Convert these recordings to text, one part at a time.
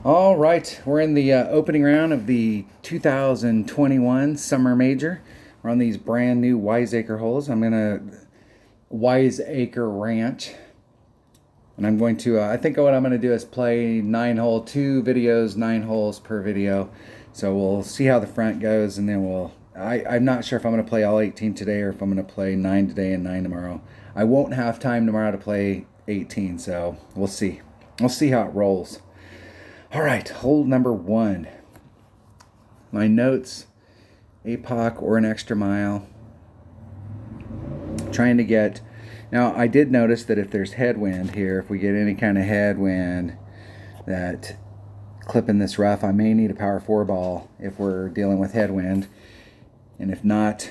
All right, we're in the opening round of the 2021 Summer Major. We're on these brand new Wiseacre holes. I'm gonna Wiseacre Ranch, and I'm going to. I think what I'm gonna do is play 9-hole, 2 videos, 9 holes per video. So we'll see how the front goes, and then I'm not sure if I'm gonna play all 18 today or if I'm gonna play 9 today and 9 tomorrow. I won't have time tomorrow to play 18, so we'll see. We'll see how it rolls. All right, hole number 1. My notes, APOC or an extra mile. Trying to get, now I did notice that if there's headwind here, if we get any kind of headwind that clipping this rough, I may need a power 4 ball if we're dealing with headwind. And if not,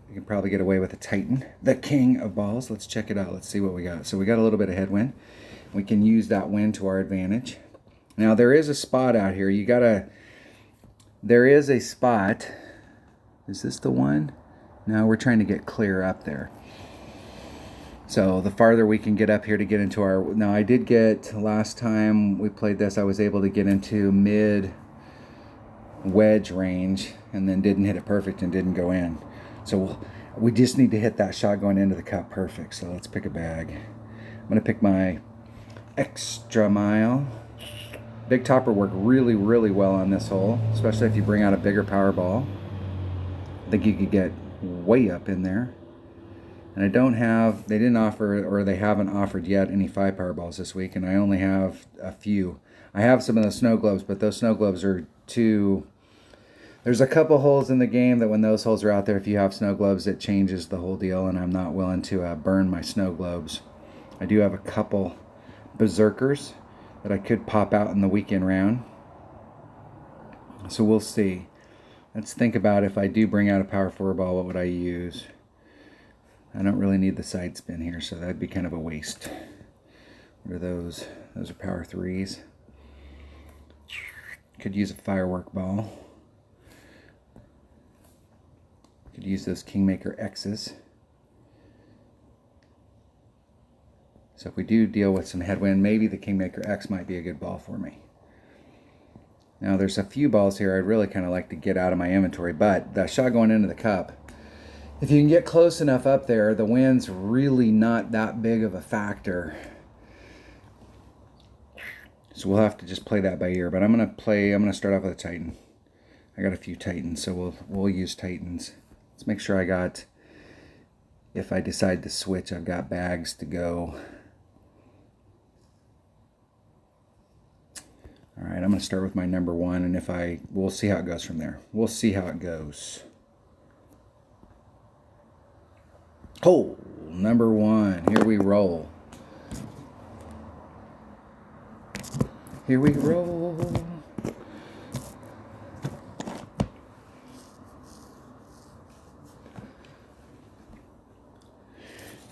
we can probably get away with a Titan, the king of balls. Let's check it out. Let's see what we got. So we got a little bit of headwind. We can use that wind to our advantage. Now there is a spot out here. There is a spot. Is this the one? No, we're trying to get clear up there. So the farther we can get up here to get into our, now I did get, last time we played this, I was able to get into mid wedge range and then didn't hit it perfect and didn't go in. So we just need to hit that shot going into the cup perfect. So let's pick a bag. I'm going to pick my extra mile. Big topper worked really, really well on this hole, especially if you bring out a bigger power ball. I think you could get way up in there. And I don't have, they didn't offer, or they haven't offered yet, any 5 power balls this week, and I only have a few. I have some of the snow globes, but those snow globes are too, there's a couple holes in the game that when those holes are out there, if you have snow globes, it changes the whole deal, and I'm not willing to burn my snow globes. I do have a couple berserkers that I could pop out in the weekend round. So we'll see. Let's think about if I do bring out a power 4 ball, what would I use? I don't really need the side spin here, so that'd be kind of a waste. What are those? Those are power 3s. Could use a firework ball. Could use those Kingmaker X's. So if we do deal with some headwind, maybe the Kingmaker X might be a good ball for me. Now there's a few balls here I'd really kind of like to get out of my inventory, but the shot going into the cup, if you can get close enough up there, the wind's really not that big of a factor. So we'll have to just play that by ear, but I'm gonna start off with a Titan. I got a few Titans, so we'll use Titans. Let's make sure I got, if I decide to switch, I've got bags to go. All right, I'm going to start with my number 1, and we'll see how it goes from there. We'll see how it goes. Hole number 1. Here we roll. Here we roll.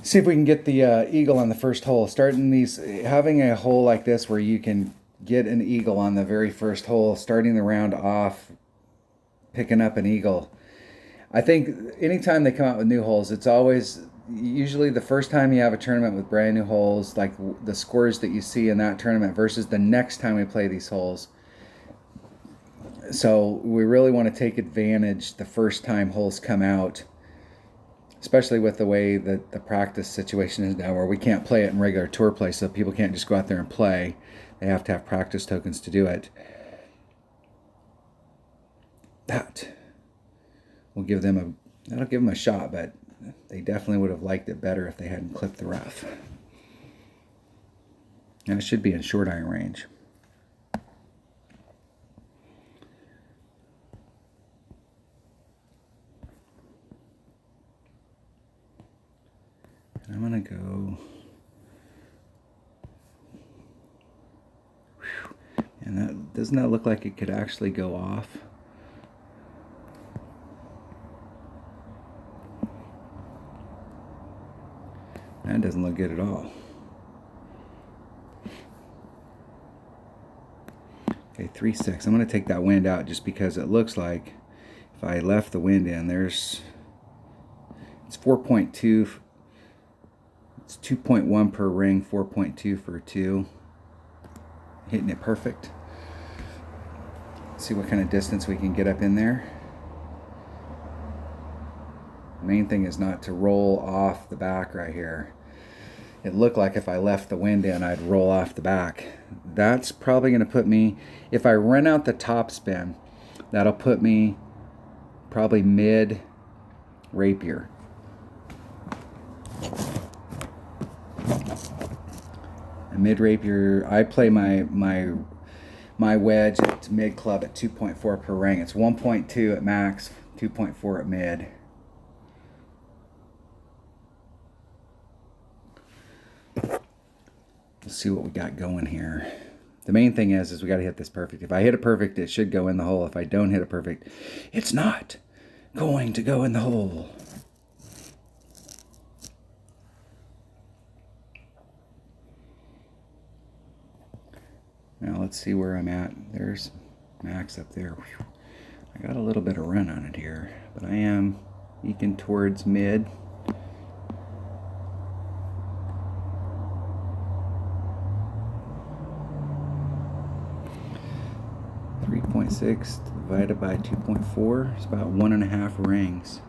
See if we can get the eagle on the first hole. Having a hole like this where you can get an eagle on the very first hole, starting the round off, picking up an eagle. I think anytime they come out with new holes, it's always, usually the first time you have a tournament with brand new holes, like the scores that you see in that tournament versus the next time we play these holes. So we really want to take advantage the first time holes come out, especially with the way that the practice situation is now, where we can't play it in regular tour play, so people can't just go out there and play. They have to have practice tokens to do it. That will give them that'll give them a shot, but they definitely would have liked it better if they hadn't clipped the rough. And it should be in short iron range. And I'm gonna go. And doesn't that look like it could actually go off? That doesn't look good at all. Okay, 3-6. I'm going to take that wind out just because it looks like if I left the wind in, it's 4.2. It's 2.1 per ring, 4.2 for 2. Hitting it perfect. see what kind of distance we can get up in there. The main thing is not to roll off the back right here. It looked like if I left the wind in, I'd roll off the back. That's probably going to put me, if I run out the top spin, that'll put me probably mid rapier. A mid rapier, I play my wedge at mid club at 2.4 per ring. It's 1.2 at max, 2.4 at mid. Let's see what we got going here. The main thing is we got to hit this perfect. If I hit it perfect, it should go in the hole. If I don't hit it perfect, it's not going to go in the hole. Now let's see where I'm at. There's max up there. Whew. I got a little bit of run on it here, but I am eking towards mid. 3.6 divided by 2.4 is about 1.5 rings.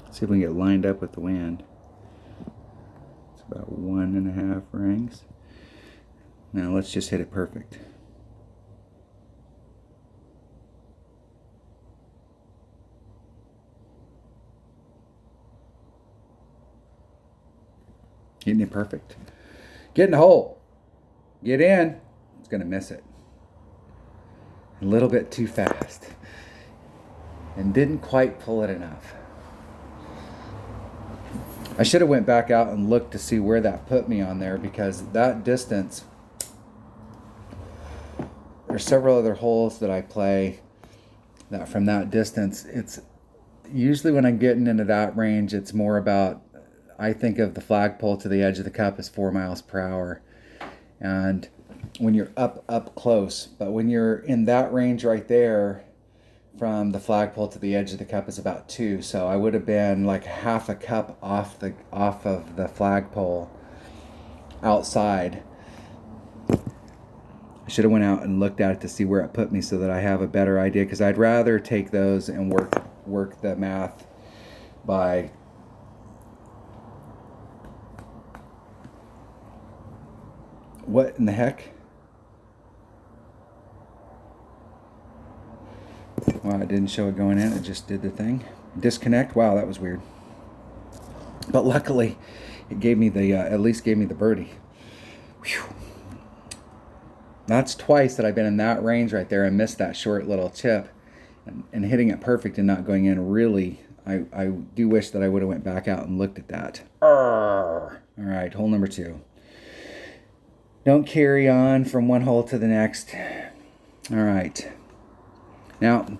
Let's see if we can get lined up with the wind. It's about 1.5 rings. Now let's just hit it perfect. Hitting it perfect. Get in the hole. Get in. It's going to miss it. A little bit too fast. And didn't quite pull it enough. I should have went back out and looked to see where that put me on there, because that distance, there's several other holes that I play that from that distance, it's usually when I'm getting into that range, it's more about, I think of the flagpole to the edge of the cup as 4 miles per hour. And when you're up close, but when you're in that range right there, from the flagpole to the edge of the cup is about 2. So I would have been like half a cup off of the flagpole outside. I should have went out and looked at it to see where it put me so that I have a better idea, because I'd rather take those and work the math by what in the heck? Wow, it didn't show it going in. It just did the thing. Disconnect. Wow, that was weird. But luckily, it gave me the at least gave me the birdie. Whew. That's twice that I've been in that range right there and missed that short little chip, and hitting it perfect and not going in. Really, I do wish that I would have went back out and looked at that. All right, hole number 2. Don't carry on from one hole to the next. All right. Now,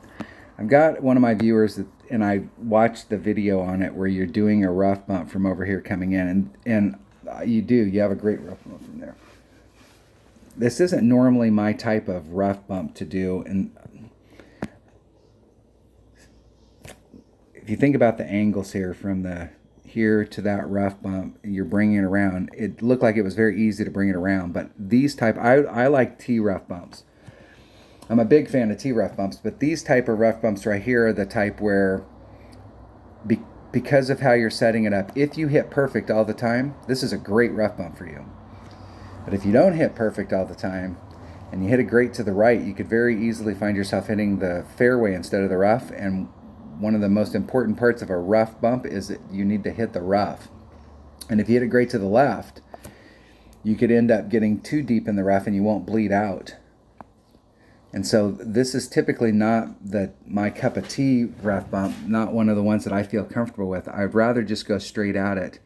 I've got one of my viewers, and I watched the video on it where you're doing a rough bump from over here coming in, and you have a great rough bump from there. This isn't normally my type of rough bump to do, and if you think about the angles here from here to that rough bump, you're bringing it around. It looked like it was very easy to bring it around, but these type, I like T rough bumps. I'm a big fan of T rough bumps, but these type of rough bumps right here are the type where, because of how you're setting it up, if you hit perfect all the time, this is a great rough bump for you. But if you don't hit perfect all the time, and you hit it great to the right, you could very easily find yourself hitting the fairway instead of the rough. And one of the most important parts of a rough bump is that you need to hit the rough. And if you hit it great to the left, you could end up getting too deep in the rough and you won't bleed out. And so this is typically not my cup of tea rough bump, not one of the ones that I feel comfortable with. I'd rather just go straight at it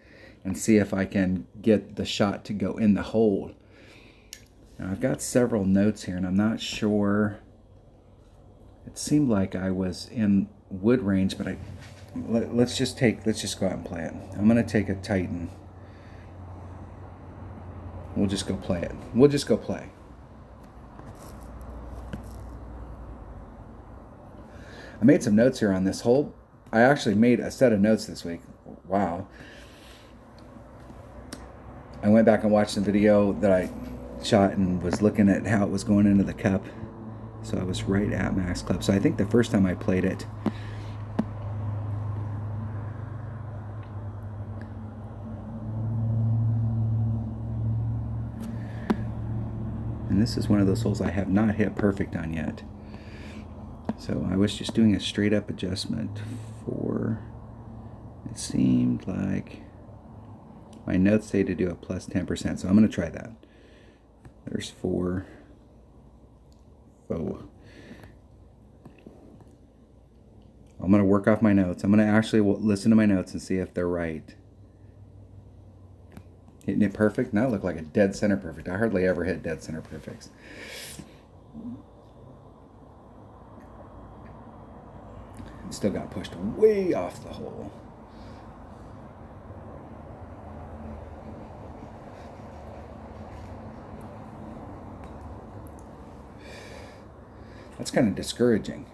and see if I can get the shot to go in the hole. Now I've got several notes here, and I'm not sure. It seemed like I was in wood range, but let's just go out and play it. I'm going to take a Titan. We'll just go play it. We'll just go play. I made some notes here on this hole. I actually made a set of notes this week. Wow. I went back and watched the video that I shot and was looking at how it was going into the cup. So I was right at max clip. So I think the first time I played it, and this is one of those holes I have not hit perfect on yet. So I was just doing a straight up adjustment for, it seemed like my notes say to do a plus 10%. So I'm going to try that. There's 4. Oh. I'm going to work off my notes. I'm going to actually listen to my notes and see if they're right. Hitting it perfect? Now it looked like a dead center perfect. I hardly ever hit dead center perfects. Still got pushed way off the hole. That's kind of discouraging.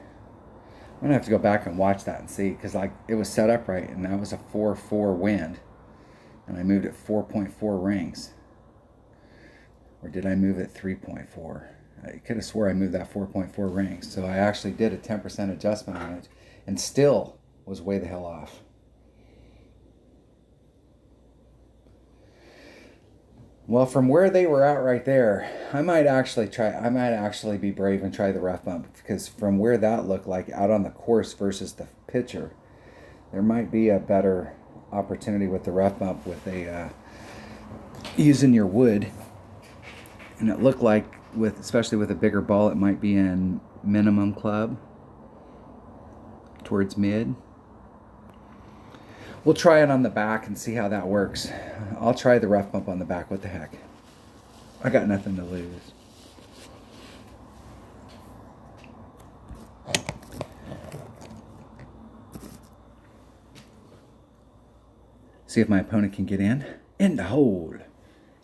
I'm gonna have to go back and watch that and see, because like it was set up right, and that was a 4-4 wind, and I moved it 4.4 rings. Or did I move it 3.4? I could have swore I moved that 4.4 rings. So I actually did a 10% adjustment on it, and still was way the hell off. Well, from where they were at right there, I might actually be brave and try the rough bump, because from where that looked like out on the course versus the picture, there might be a better opportunity with the rough bump with a using your wood. And it looked like, especially with a bigger ball, it might be in minimum club towards mid. We'll try it on the back and see how that works. I'll try the rough bump on the back. What the heck? I got nothing to lose. See if my opponent can get in the hole.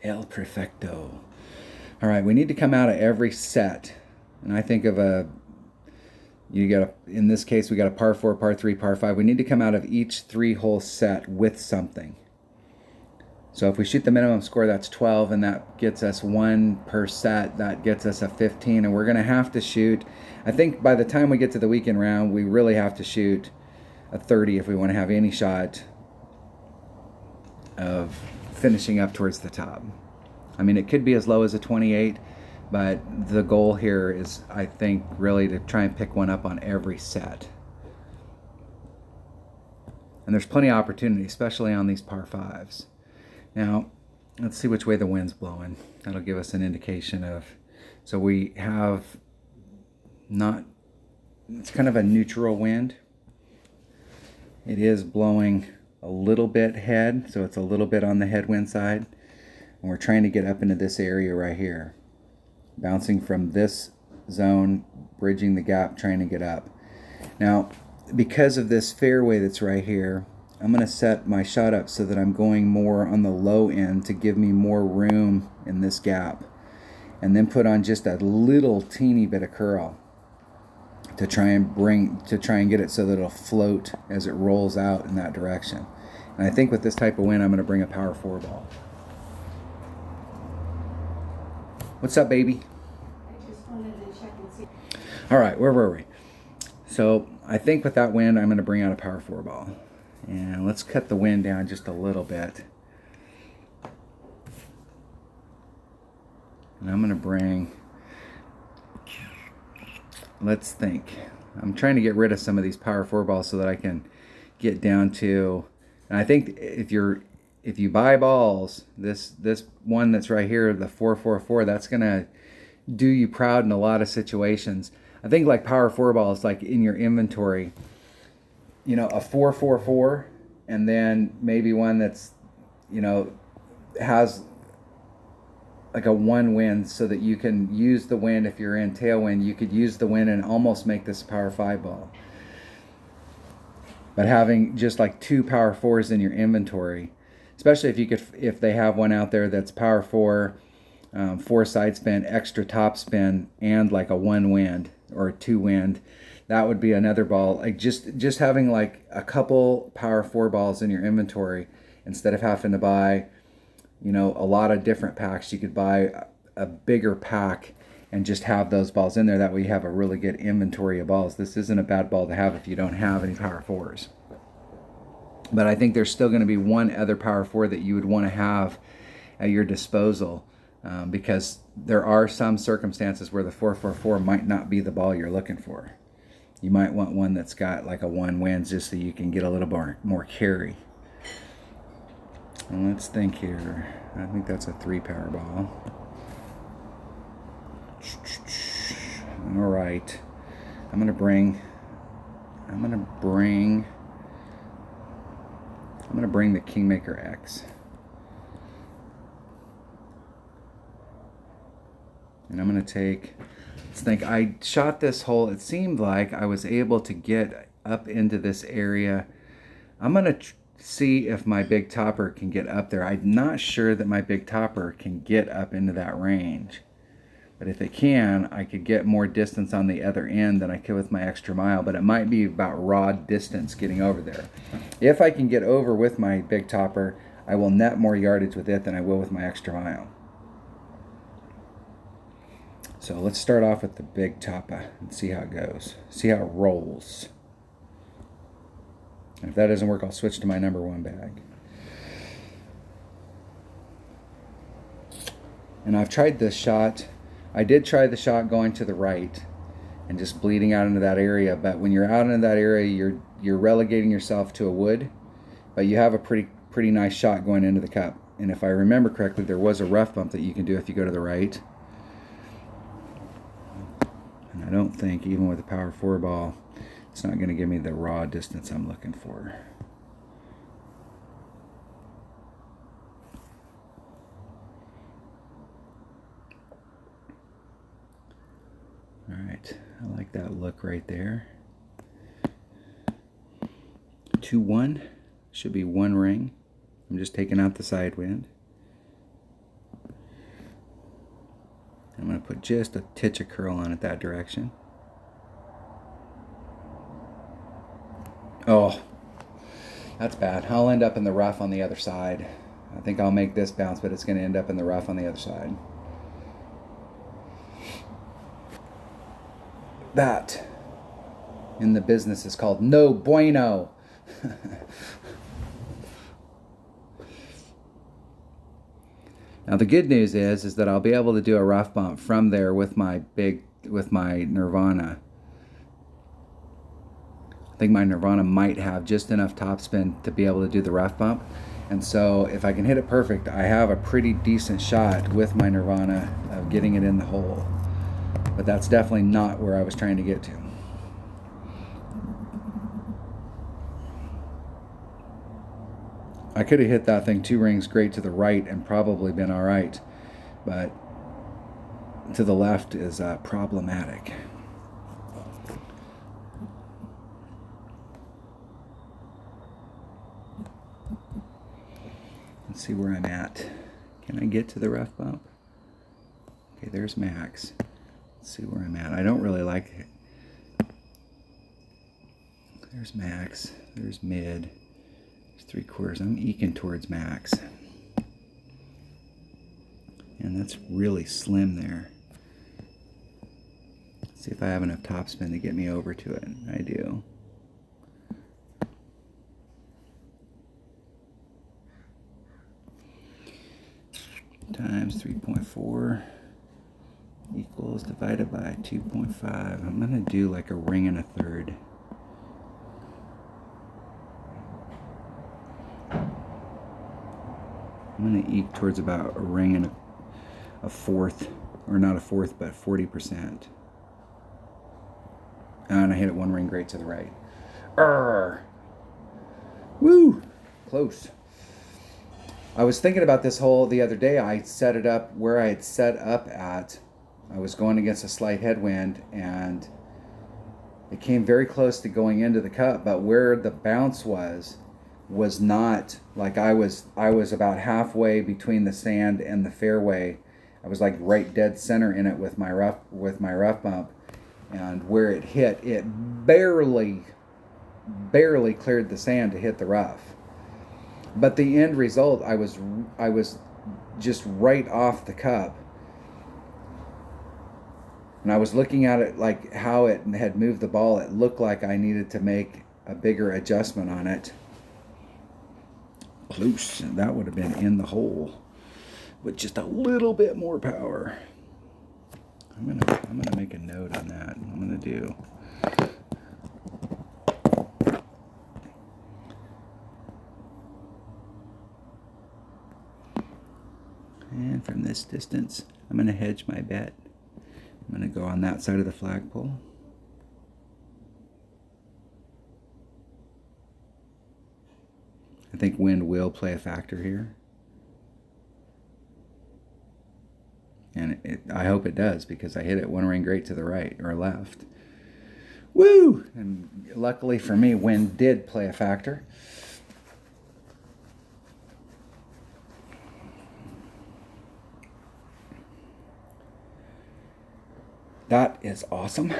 El Perfecto. All right, we need to come out of every set. And I think of in this case, we got a par 4, par 3, par 5. We need to come out of each 3-hole set with something. So if we shoot the minimum score, that's 12, and that gets us 1 per set. That gets us a 15, and we're going to have to shoot. I think by the time we get to the weekend round, we really have to shoot a 30 if we want to have any shot of finishing up towards the top. I mean, it could be as low as a 28, but the goal here is, I think, really to try and pick one up on every set. And there's plenty of opportunity, especially on these par 5s. Now, let's see which way the wind's blowing. That'll give us an indication of, so we have it's kind of a neutral wind. It is blowing a little bit head, so it's a little bit on the headwind side. And we're trying to get up into this area right here. Bouncing from this zone, bridging the gap, trying to get up. Now, because of this fairway that's right here, I'm going to set my shot up so that I'm going more on the low end to give me more room in this gap. And then put on just a little teeny bit of curl to try and get it so that it'll float as it rolls out in that direction. And I think with this type of wind, I'm going to bring a power 4 ball. What's up, baby? I just wanted to check and see. All right, where were we? So I think with that wind, I'm going to bring out a power 4 ball. And let's cut the wind down just a little bit. And I'm going to bring, let's think. I'm trying to get rid of some of these power 4 balls so that I can get down to, and I think if you buy balls, this one that's right here, the 444, that's gonna do you proud in a lot of situations. I think like power 4 balls, like in your inventory, you know, a 444, and then maybe one that's, you know, has like a 1 wind, so that you can use the wind. If you're in tailwind, you could use the wind and almost make this a power 5 ball. But having just like 2 power 4s in your inventory, especially if they have one out there that's power 4, 4 side spin, extra top spin, and like a 1 wind or a 2 wind, that would be another ball. Like just having like a couple power 4 balls in your inventory instead of having to buy you know, a lot of different packs. You could buy a bigger pack and just have those balls in there. That way you have a really good inventory of balls. This isn't a bad ball to have if you don't have any Power 4s. But I think there's still going to be one other Power 4 that you would want to have at your disposal, because there are some circumstances where the 444 might not be the ball you're looking for. You might want one that's got like a 1 wins just so you can get a little more carry. And let's think here. I think that's a 3 power ball. All right. I'm gonna bring the Kingmaker X. And I'm gonna take, let's think, I shot this hole. It seemed like I was able to get up into this area. I'm gonna see if my big topper can get up there. I'm not sure that my big topper can get up into that range. But if it can, I could get more distance on the other end than I could with my extra mile. But it might be about raw distance getting over there. If I can get over with my big topper, I will net more yardage with it than I will with my extra mile. So let's start off with the big topper and see how it goes. See how it rolls. And if that doesn't work, I'll switch to my number 1 bag. And I've tried this shot. I did try the shot going to the right and just bleeding out into that area. But when you're out into that area, you're relegating yourself to a wood. But you have a pretty nice shot going into the cup. And if I remember correctly, there was a rough bump that you can do if you go to the right. And I don't think, even with a Power 4 ball, it's not going to give me the raw distance I'm looking for. All right, I like that look right there. 2-1, should be 1 ring. I'm just taking out the side wind. I'm going to put just a titch of curl on it that direction. Oh, that's bad. I'll end up in the rough on the other side. I think I'll make this bounce, but it's going to end up in the rough on the other side. That in the business is called no bueno. Now the good news is that I'll be able to do a rough bump from there with my Nirvana. I think my Nirvana might have just enough topspin to be able to do the rough bump. And so if I can hit it perfect, I have a pretty decent shot with my Nirvana of getting it in the hole. But that's definitely not where I was trying to get to. I could have hit that thing 2 rings great to the right and probably been all right. But to the left is problematic. Let's see where I'm at. Can I get to the rough bump? Okay, there's max. Let's see where I'm at. I don't really like it. There's max. There's mid. There's 3/4. I'm eking towards max. And that's really slim there. Let's see if I have enough topspin to get me over to it. I do. Times 3.4 equals divided by 2.5. I'm going to do like a 1 1/3. I'm going to eke towards about a 1 1/4, or not a fourth, but 40%. And I hit it 1 ring great to the right. Arrgh! Woo! Close. I was thinking about this hole the other day. I set it up where I had set up at. I was going against a slight headwind, and it came very close to going into the cup, but where the bounce was not like I was about halfway between the sand and the fairway. I was like right dead center in it with my rough bump, and where it hit, it barely cleared the sand to hit the rough. But the end result, I was just right off the cup. And I was looking at it like how it had moved the ball. It looked like I needed to make a bigger adjustment on it. Close. That would have been in the hole with just a little bit more power. I'm gonna make a note on that. I'm gonna do. And from this distance, I'm gonna hedge my bet. I'm gonna go on that side of the flagpole. I think wind will play a factor here. And I hope it does, because I hit it one ring great to the right or left. Woo! And luckily for me, wind did play a factor. That is awesome.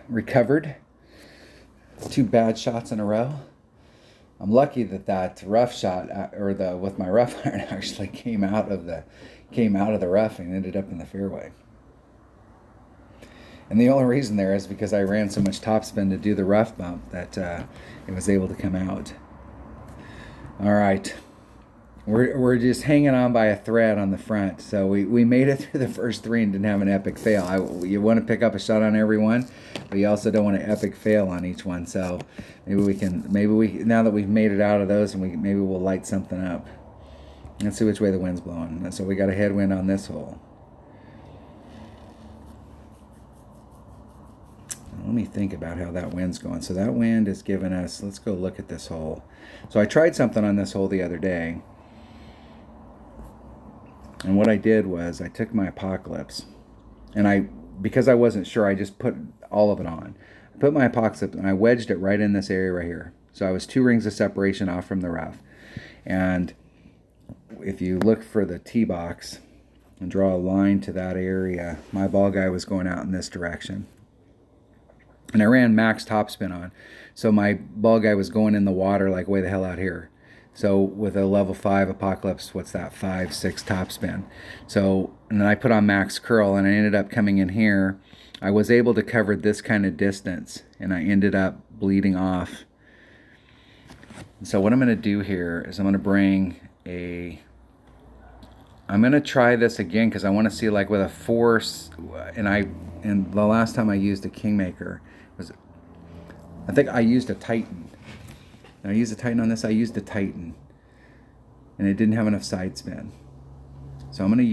Recovered 2 bad shots in a row. I'm lucky that rough shot, or with my rough iron, actually came out of the rough and ended up in the fairway. And the only reason there is because I ran so much topspin to do the rough bump that it was able to come out. All right, we're just hanging on by a thread on the front. So we made it through the first 3 and didn't have an epic fail. You want to pick up a shot on every one, but you also don't want an epic fail on each one. So maybe now that we've made it out of those, and maybe we'll light something up. Let's see which way the wind's blowing. So we got a headwind on this hole. Let me think about how that wind's going. So that wind is giving us, let's go look at this hole. So I tried something on this hole the other day. And what I did was I took my Apocalypse, and because I wasn't sure, I just put all of it on. I put my Apocalypse and I wedged it right in this area right here. So I was 2 rings of separation off from the rough. And if you look for the tee box and draw a line to that area, my ball guy was going out in this direction. And I ran max topspin on. So my ball guy was going in the water like way the hell out here. So with a level 5 Apocalypse, what's that, 5-6 topspin. So, and then I put on max curl, and I ended up coming in here. I was able to cover this kind of distance, and I ended up bleeding off. So what I'm going to do here is I'm going to bring I'm going to try this again, because I want to see, like, with a force, and the last time I used a Kingmaker was, I think I used a Titan. And I used a Titan on this. I used a Titan, and it didn't have enough side spin. So I'm going to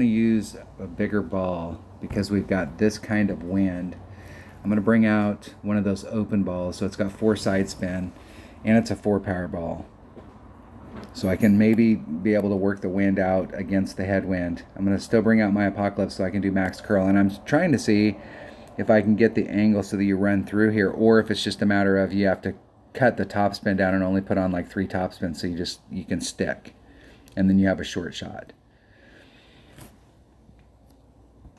use a bigger ball, because we've got this kind of wind. I'm going to bring out one of those open balls, so it's got 4 side spin, and it's a 4 power ball. So I can maybe be able to work the wind out against the headwind. I'm going to still bring out my Apocalypse so I can do max curl. And I'm trying to see if I can get the angle so that you run through here, or if it's just a matter of you have to cut the topspin down and only put on like 3 topspins so you can stick. And then you have a short shot.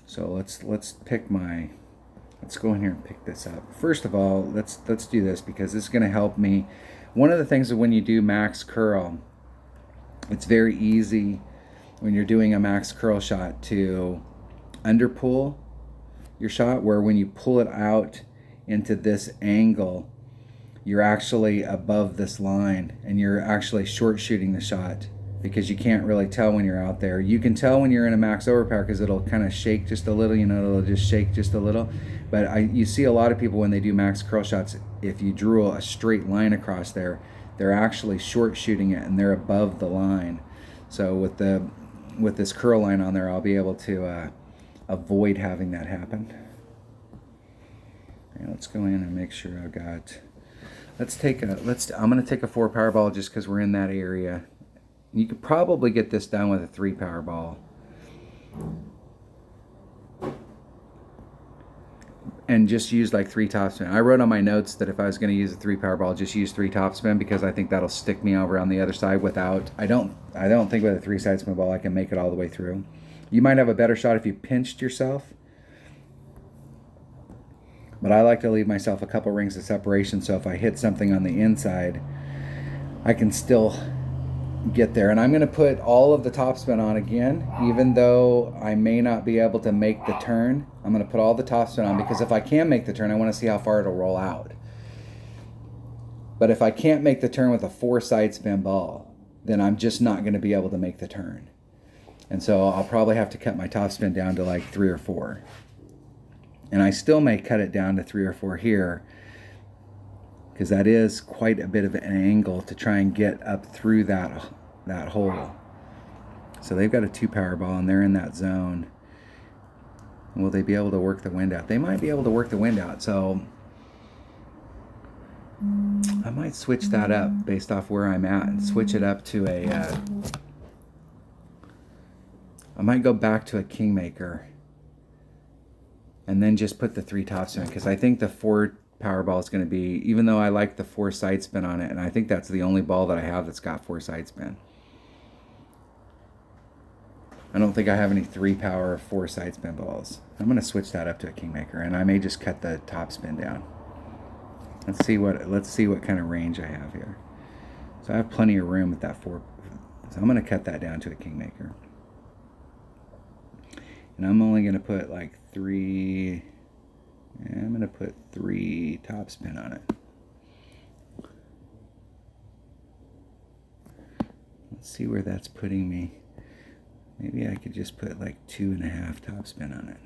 So let's go in here and pick this up. First of all, let's do this, because this is going to help me. One of the things that when you do max curl, it's very easy when you're doing a max curl shot to underpull your shot, where when you pull it out into this angle, you're actually above this line, and you're actually short shooting the shot, because you can't really tell when you're out there. You can tell when you're in a max overpower, because it'll kind of shake just a little, it'll just shake just a little. But you see a lot of people when they do max curl shots, if you drew a straight line across there, they're actually short shooting it, and they're above the line. So with this curl line on there, I'll be able to avoid having that happen. Okay, let's go in and make sure I've got. I'm going to take a 4 power ball, just because we're in that area. You could probably get this done with a 3 power ball. And just use like 3 topspin. I wrote on my notes that if I was going to use a 3 power ball, just use 3 topspin, because I think that'll stick me over on the other side without. I don't think with a 3 side spin ball I can make it all the way through. You might have a better shot if you pinched yourself, but I like to leave myself a couple rings of separation, so if I hit something on the inside, I can still get there. And I'm going to put all of the topspin on again, even though I may not be able to make the turn. I'm going to put all the topspin on because if I can make the turn, I want to see how far it'll roll out. But if I can't make the turn with a 4 side spin ball, then I'm just not going to be able to make the turn. And so I'll probably have to cut my topspin down to like 3 or 4. And I still may cut it down to 3 or 4 here, because that is quite a bit of an angle to try and get up through that hole. So they've got a 2 power ball and they're in that zone. Will they be able to work the wind out? They might be able to work the wind out. So I might switch that up based off where I'm at and switch it up to a I might go back to a Kingmaker and then just put the 3 topspin, because I think the 4 Powerball is going to be, even though I like the 4 side spin on it, and I think that's the only ball that I have that's got 4 side spin. I don't think I have any 3 power 4 side spin balls. I'm going to switch that up to a Kingmaker, and I may just cut the top spin down. Let's see what kind of range I have here. So I have plenty of room with that 4. So I'm going to cut that down to a Kingmaker. And I'm only going to put like 3. And I'm going to put 3 topspin on it. Let's see where that's putting me. Maybe I could just put like 2.5 topspin on it.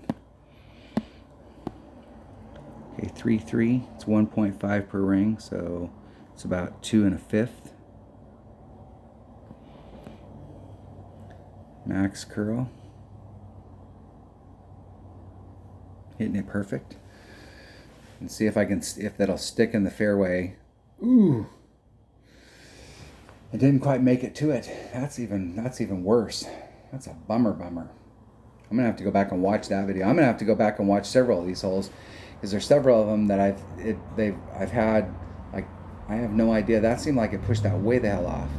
Okay, 3, 3. It's 1.5 per ring, so it's about 2 1/5. Max curl. Hitting it perfect. And see if that'll stick in the fairway. Ooh. I didn't quite make it to it. That's even worse. That's a bummer. I'm gonna have to go back and watch that video. I'm gonna have to go back and watch several of these holes, because there's several of them that I've had, like, I have no idea. That seemed like it pushed that way the hell off.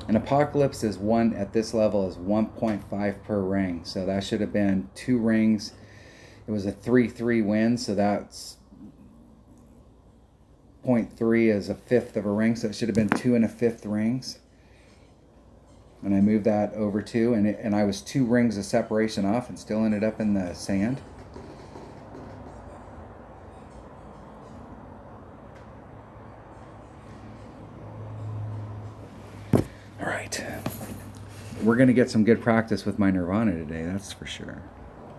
An Apocalypse is at this level is 1.5 per ring, so that should have been 2 rings. It was a 3-3 wind, so that's 0.3 is 1/5 of a ring, so it should have been 2 1/5 rings. And I moved that over 2, and I was 2 rings of separation off and still ended up in the sand. All right. We're going to get some good practice with my Nirvana today, that's for sure.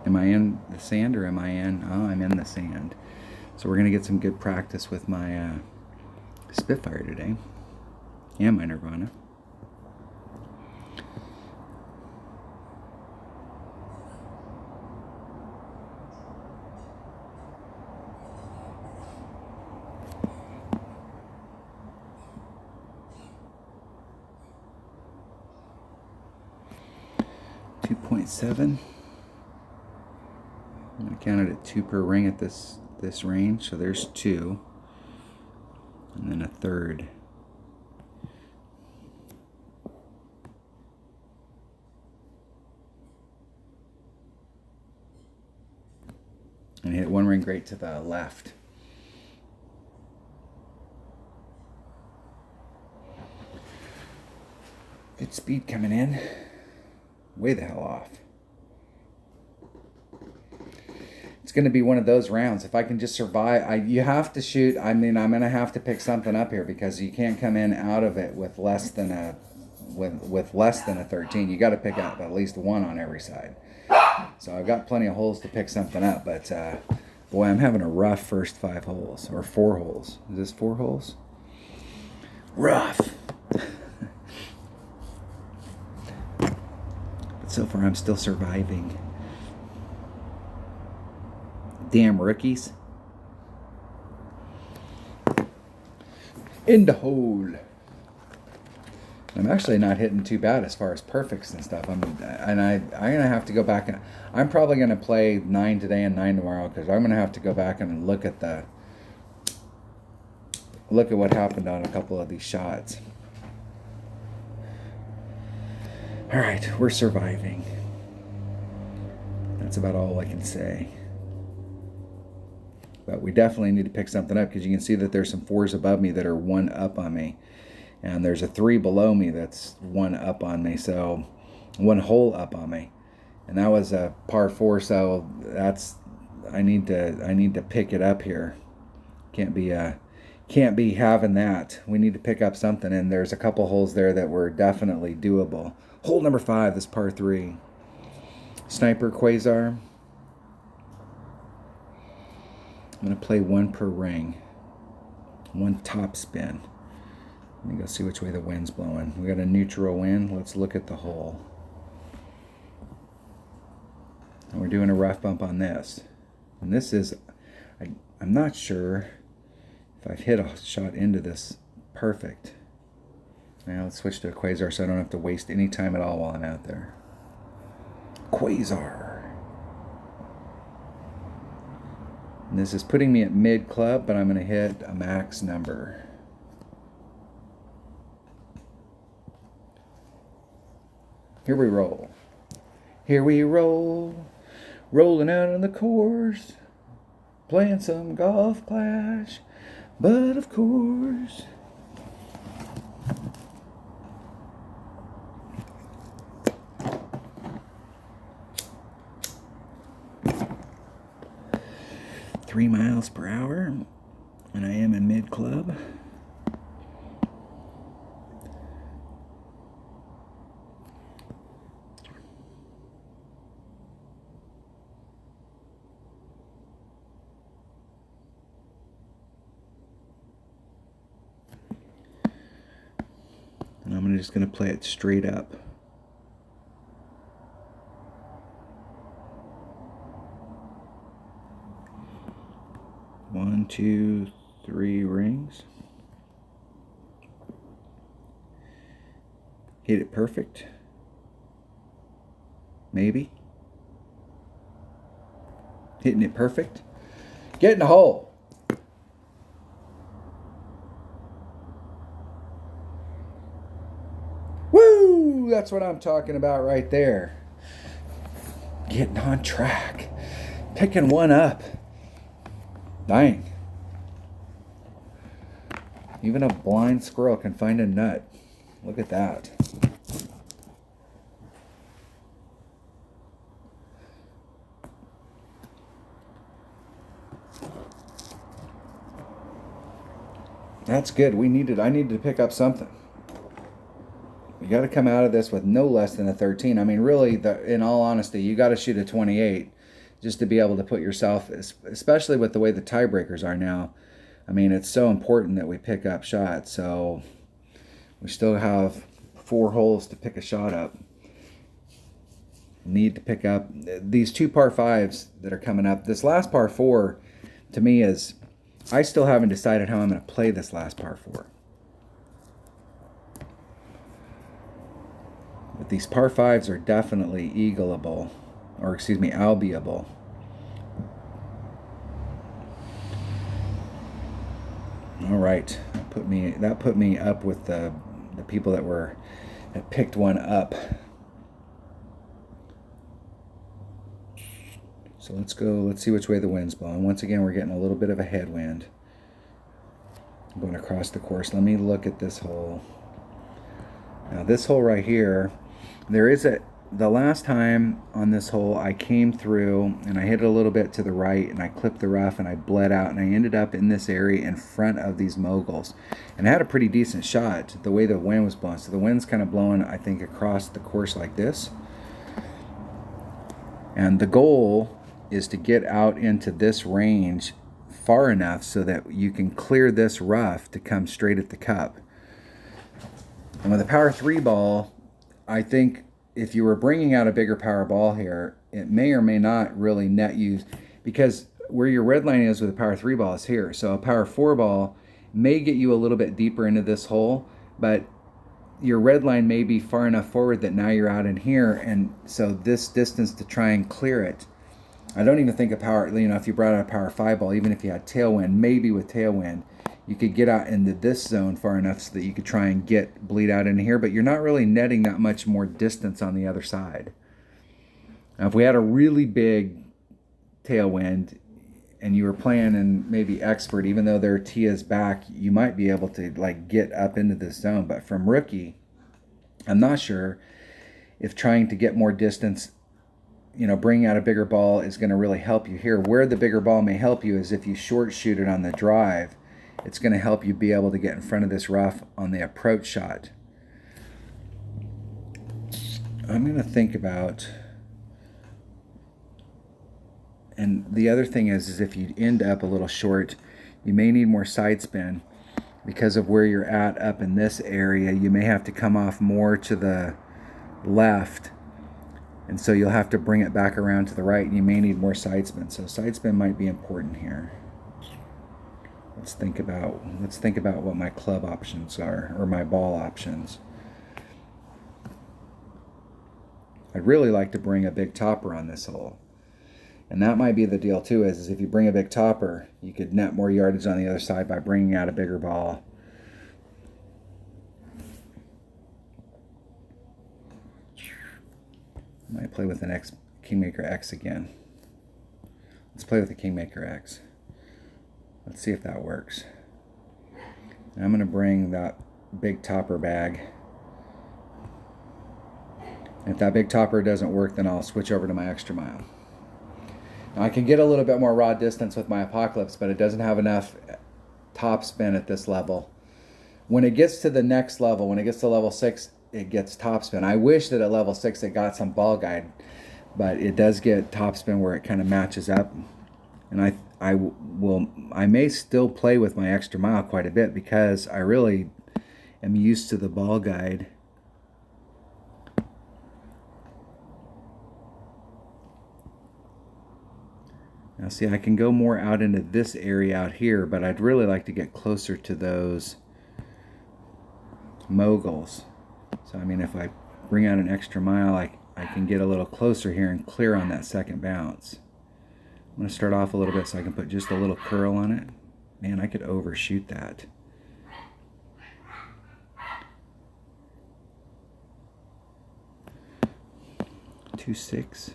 Am I in the sand or am I in? Oh, I'm in the sand. So we're going to get some good practice with my Spitfire today and my Nirvana. .7. I counted it 2 per ring at this range, so there's 2, and then a 1/3. And hit 1 ring great to the left. Good speed coming in. Way the hell off. It's going to be one of those rounds. If I can just survive, you have to shoot. I mean, I'm going to have to pick something up here, because you can't come in out of it with less than a 13. You got to pick up at least 1 on every side. So I've got plenty of holes to pick something up, but boy, I'm having a rough first 5 holes, or 4 holes. Is this 4 holes? Rough. So far, I'm still surviving. Damn rookies. In the hole. I'm actually not hitting too bad as far as perfects and stuff. I'm gonna have to go back and I'm probably gonna play 9 today and 9 tomorrow, because I'm gonna have to go back and look at what happened on a couple of these shots. All right, we're surviving. That's about all I can say. But we definitely need to pick something up, because you can see that there's some 4s above me that are 1 up on me. And there's a 3 below me that's 1 up on me, so 1 hole up on me. And that was a par 4, so that's I need to pick it up here. Can't be having that. We need to pick up something, and there's a couple holes there that were definitely doable. Hole number 5, this par 3. Sniper Quasar. I'm going to play 1 per ring. 1 top spin. Let me go see which way the wind's blowing. We got a neutral wind. Let's look at the hole. And we're doing a rough bump on this. And this is, I'm not sure if I've hit a shot into this perfect. Now let's switch to a Quasar so I don't have to waste any time at all while I'm out there. Quasar. And this is putting me at mid club, but I'm going to hit a max number. Here we roll. Here we roll. Rolling out on the course. Playing some golf clash. But of course. Three miles per hour, and I am in mid club. And I'm just going to play it straight up. One, two, 3 rings. Hit it perfect. Maybe. Hitting it perfect. Get in the hole. Woo! That's what I'm talking about right there. Getting on track. Picking 1 up. Dang. Even a blind squirrel can find a nut. Look at that. That's good. I needed to pick up something. You got to come out of this with no less than a 13. I mean, really, in all honesty, you got to shoot a 28 just to be able to put yourself, especially with the way the tiebreakers are now. I mean, it's so important that we pick up shots. So we still have 4 holes to pick a shot up. Need to pick up these 2 par 5s that are coming up. This last par 4, to me, is, I still haven't decided how I'm going to play this last par 4. But these par 5s are definitely eagleable, or excuse me, albiable. All right, that put me up with the people that had picked 1 up. So let's go. Let's see which way the wind's blowing. Once again, we're getting a little bit of a headwind. I'm going across the course. Let me look at this hole. Now this hole right here, the last time on this hole I came through and I hit it a little bit to the right and I clipped the rough and I bled out and I ended up in this area in front of these moguls. And I had a pretty decent shot the way the wind was blowing. So the wind's kind of blowing, I think, across the course like this. And the goal is to get out into this range far enough so that you can clear this rough to come straight at the cup. And with a power 3 ball, I think if you were bringing out a bigger power ball here, it may or may not really net you, because where your red line is with a power 3 ball is here. So a power 4 ball may get you a little bit deeper into this hole, but your red line may be far enough forward that now you're out in here, and so this distance to try and clear it, I don't even think a power, if you brought out a power 5 ball, even if you had tailwind, maybe with tailwind, you could get out into this zone far enough so that you could try and bleed out into here, but you're not really netting that much more distance on the other side. Now, if we had a really big tailwind, and you were playing in maybe expert, even though their tee is back, you might be able to like get up into this zone. But from rookie, I'm not sure if trying to get more distance, bringing out a bigger ball is going to really help you here. Where the bigger ball may help you is if you short shoot it on the drive, it's going to help you be able to get in front of this rough on the approach shot. I'm going to think about, and the other thing is if you end up a little short, you may need more side spin because of where you're at up in this area. You may have to come off more to the left, and so you'll have to bring it back around to the right, and you may need more side spin. So side spin might be important here. Let's think about what my club options are, or my ball options. I'd really like to bring a big topper on this hole. And that might be the deal too, is if you bring a big topper, you could net more yardage on the other side by bringing out a bigger ball. I might play with an Kingmaker X again. Let's play with the Kingmaker X. Let's see if that works. And I'm going to bring that big topper bag. And if that big topper doesn't work, then I'll switch over to my extra mile. Now I can get a little bit more raw distance with my Apocalypse, but it doesn't have enough top spin at this level. When it gets to the next level, when it gets to level 6, it gets top spin. I wish that at level 6 it got some ball guide, but it does get top spin where it kind of matches up. And I may still play with my extra mile quite a bit because I really am used to the ball guide. Now see, I can go more out into this area out here, but I'd really like to get closer to those moguls. So I mean, if I bring out an extra mile, I can get a little closer here and clear on that second bounce. I'm going to start off a little bit so I can put just a little curl on it. Man, I could overshoot that. Two six.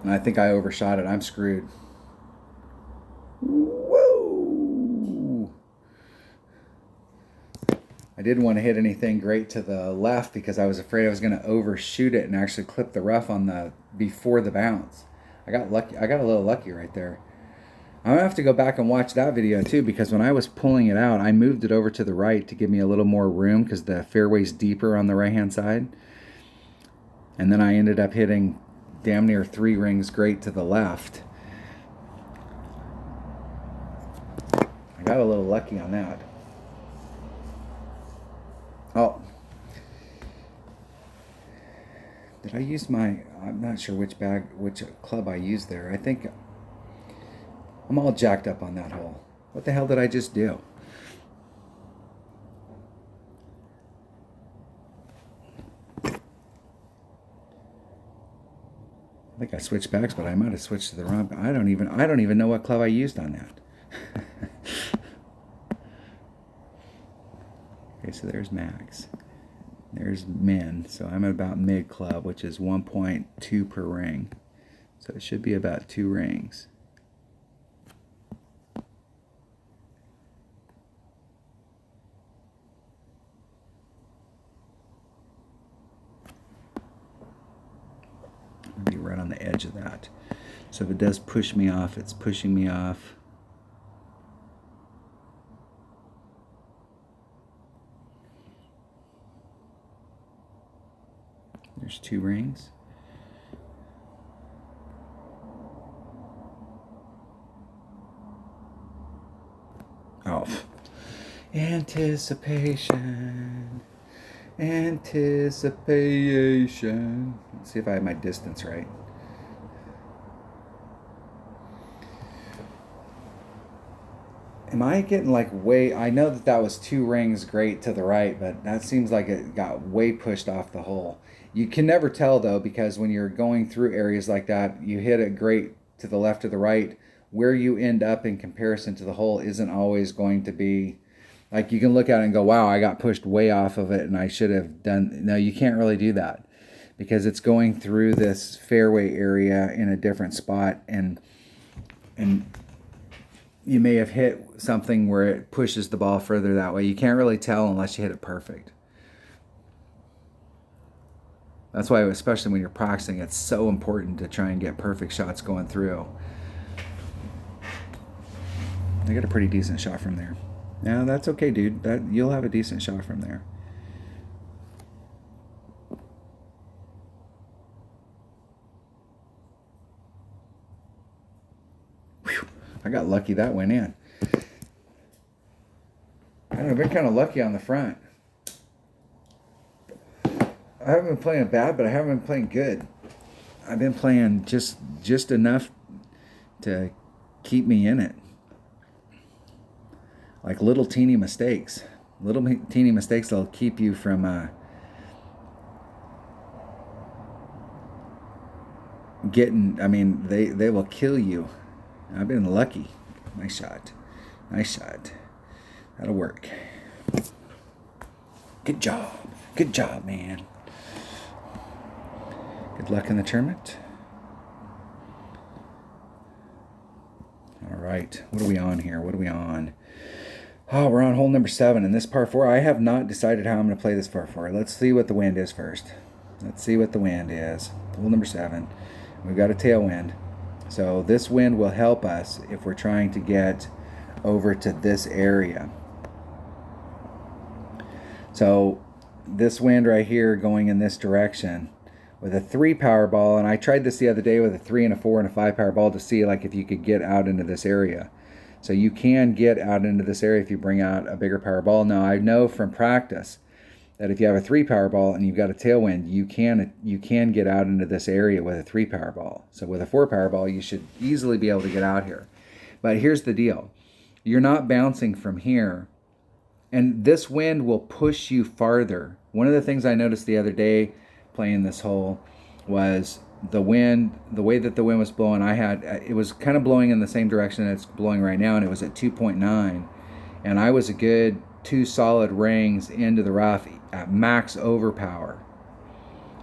And I think I overshot it. I'm screwed. Whoa! I didn't want to hit anything great to the left because I was afraid I was going to overshoot it and actually clip the rough on before the bounce. I got lucky. I got a little lucky right there. I'm going to have to go back and watch that video too, because when I was pulling it out, I moved it over to the right to give me a little more room because the fairway's deeper on the right-hand side. And then I ended up hitting damn near 3 rings great to the left. I got a little lucky on that. Oh. Did I use I'm not sure which club I used there. I think I'm all jacked up on that hole. What the hell did I just do? I think I switched backs, but I might have switched to the wrong. I don't even know what club I used on that. Okay, so there's max. There's min. So I'm at about mid club, which is 1.2 per ring. So it should be about 2 rings. Be right on the edge of that. So if it does push me off, it's pushing me off. There's 2 rings. Oh, anticipation. Anticipation. Let's see if I have my distance right. Am I getting like way... I know that was 2 rings great to the right, but that seems like it got way pushed off the hole. You can never tell though, because when you're going through areas like that, you hit it great to the left or the right. Where you end up in comparison to the hole isn't always going to be Like you can look at it and go, wow, I got pushed way off of it and I should have done. No, you can't really do that because it's going through this fairway area in a different spot, and you may have hit something where it pushes the ball further that way. You can't really tell unless you hit it perfect. That's why, especially when you're practicing, it's so important to try and get perfect shots going through. I got a pretty decent shot from there. Yeah, that's okay, dude. You'll have a decent shot from there. Whew, I got lucky that went in. I don't know, I've been kind of lucky on the front. I haven't been playing bad, but I haven't been playing good. I've been playing just enough to keep me in it. Like little teeny mistakes. Little teeny mistakes that'll keep you from getting, I mean, they will kill you. I've been lucky. Nice shot. Nice shot. That'll work. Good job. Good job, man. Good luck in the tournament. All right. What are we on here? What are we on? Oh, we're on hole number 7 in this par 4. I have not decided how I'm going to play this par 4. Let's see what the wind is first. Let's see what the wind is. Hole number 7. We've got a tailwind. So this wind will help us if we're trying to get over to this area. So this wind right here going in this direction with a 3 power ball, and I tried this the other day with a 3 and a 4 and a 5 power ball to see like if you could get out into this area. So you can get out into this area if you bring out a bigger power ball. Now I know from practice that if you have a 3 power ball and you've got a tailwind, you can get out into this area with a 3 power ball. So with a 4 power ball, you should easily be able to get out here. But here's the deal. You're not bouncing from here, and this wind will push you farther. One of the things I noticed the other day playing this hole was the wind, the way that the wind was blowing. It was kind of blowing in the same direction that it's blowing right now, and it was at 2.9, and I was a good 2 solid rings into the rough at max overpower.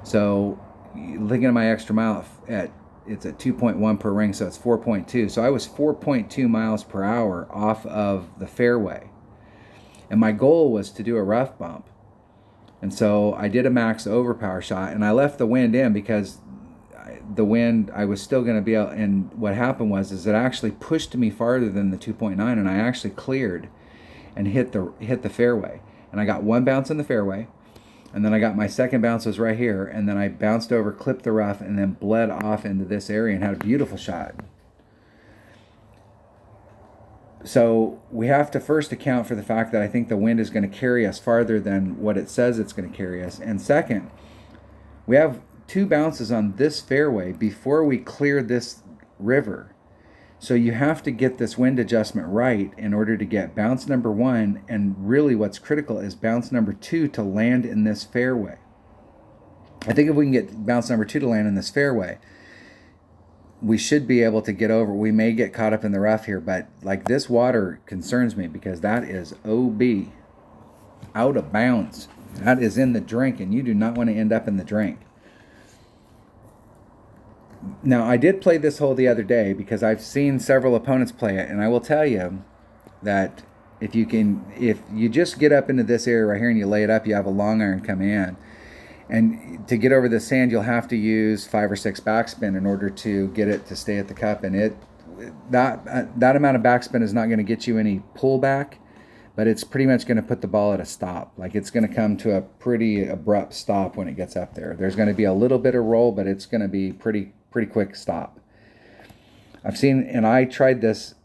So looking at my extra mile, it's at 2.1 per ring, so it's 4.2. So I was 4.2 miles per hour off of the fairway, and my goal was to do a rough bump. And so I did a max overpower shot, and I left the wind in because the wind, I was still going to be out. And what happened was it actually pushed me farther than the 2.9, and I actually cleared and hit the fairway. And I got 1 bounce in the fairway, and then I got my second bounce was right here, and then I bounced over, clipped the rough, and then bled off into this area and had a beautiful shot. So we have to first account for the fact that I think the wind is going to carry us farther than what it says it's going to carry us. And second, we have 2 bounces on this fairway before we clear this river. So you have to get this wind adjustment right in order to get bounce number 1, and really what's critical is bounce number 2 to land in this fairway. I think if we can get bounce number 2 to land in this fairway, we should be able to get over. We may get caught up in the rough here, but like this water concerns me because that is OB, out of bounds. That is in the drink, and you do not want to end up in the drink. Now, I did play this hole the other day because I've seen several opponents play it, and I will tell you that if you just get up into this area right here and you lay it up, you have a long iron come in. And to get over the sand, you'll have to use 5 or 6 backspin in order to get it to stay at the cup. And that amount of backspin is not going to get you any pullback, but it's pretty much going to put the ball at a stop. Like it's going to come to a pretty abrupt stop when it gets up there. There's going to be a little bit of roll, but it's going to be pretty quick stop. I've seen, and I tried this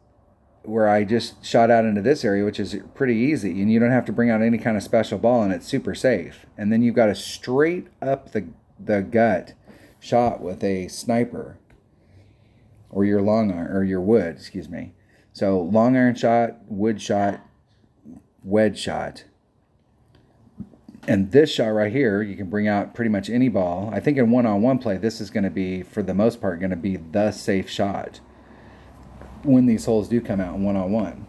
where I just shot out into this area, which is pretty easy, and you don't have to bring out any kind of special ball, and it's super safe. And then you've got a straight up the gut shot with a sniper or your long iron, or your wood, excuse me. So long iron shot, wood shot, wedge shot. And this shot right here, you can bring out pretty much any ball. I think in one-on-one play, this is going to be, for the most part, going to be the safe shot when these holes do come out in one-on-one.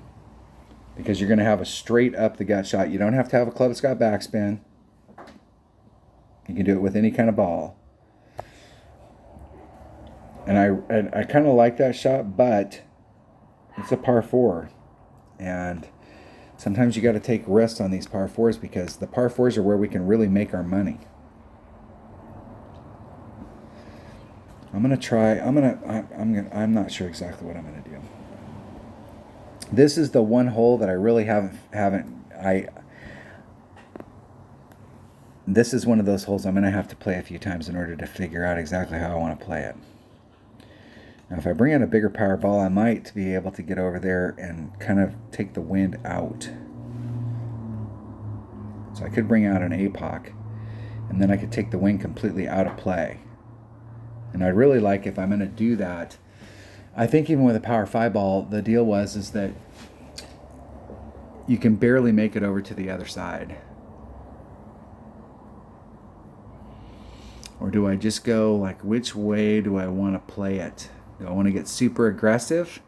because you're going to have a straight up the gut shot. You don't have to have a club that's got backspin. You can do it with any kind of ball. And I kind of like that shot, but it's a par 4. And sometimes you got to take risks on these par 4s because the par 4s are where we can really make our money. I'm not sure exactly what I'm going to do. This is the one hole that I really this is one of those holes I'm going to have to play a few times in order to figure out exactly how I want to play it. Now, if I bring in a bigger power ball, I might be able to get over there and kind of take the wind out. So I could bring out an APOC, and then I could take the wind completely out of play. And I'd really like, if I'm going to do that, I think even with a power 5 ball, the deal is that you can barely make it over to the other side. Or do I just go, like, which way do I want to play it? Do I want to get super aggressive?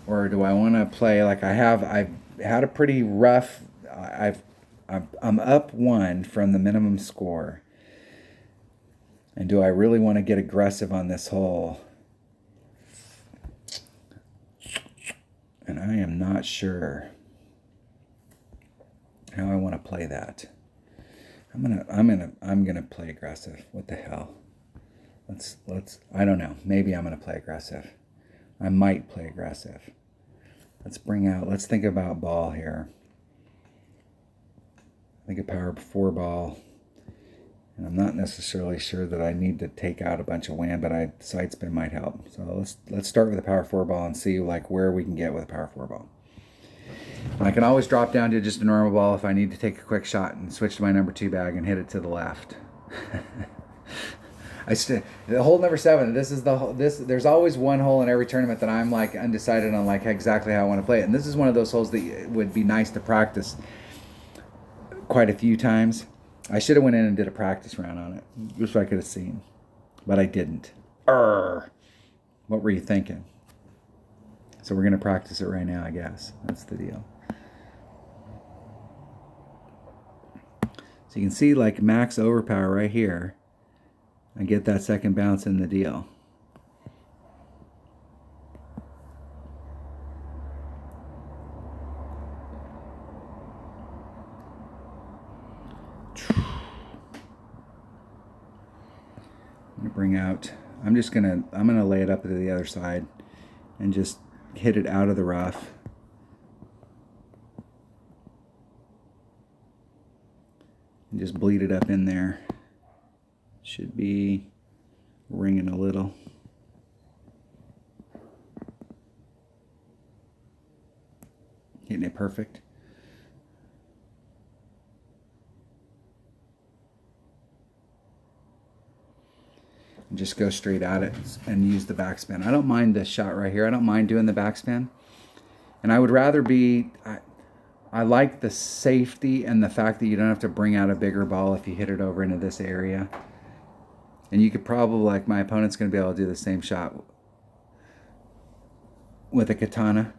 Or do I want to play like I've had a pretty rough, I'm up 1 from the minimum score. And do I really want to get aggressive on this hole? And I am not sure how I want to play that. I'm gonna play aggressive. What the hell? I don't know. Maybe I'm gonna play aggressive. I might play aggressive. Let's think about ball here. I think a power 4 ball. And I'm not necessarily sure that I need to take out a bunch of wind, but side spin might help. So let's start with a power 4 ball and see like where we can get with a power 4 ball. And I can always drop down to just a normal ball if I need to take a quick shot and switch to my number 2 bag and hit it to the left. The hole number 7. There's always one hole in every tournament that I'm like undecided on like exactly how I want to play it, and this is one of those holes that would be nice to practice quite a few times. I should have went in and did a practice round on it. Wish I could have seen, but I didn't. What were you thinking? So we're gonna practice it right now, I guess. That's the deal. So you can see like max overpower right here. I get that second bounce in the deal. I'm gonna lay it up to the other side and just hit it out of the rough. And just bleed it up in there. Should be ringing a little. Hitting it perfect. And just go straight at it and use the backspin. I don't mind this shot right here. I don't mind doing the backspin. And I would rather I like the safety and the fact that you don't have to bring out a bigger ball if you hit it over into this area. And you could probably, like my opponent's going to be able to do the same shot with a katana.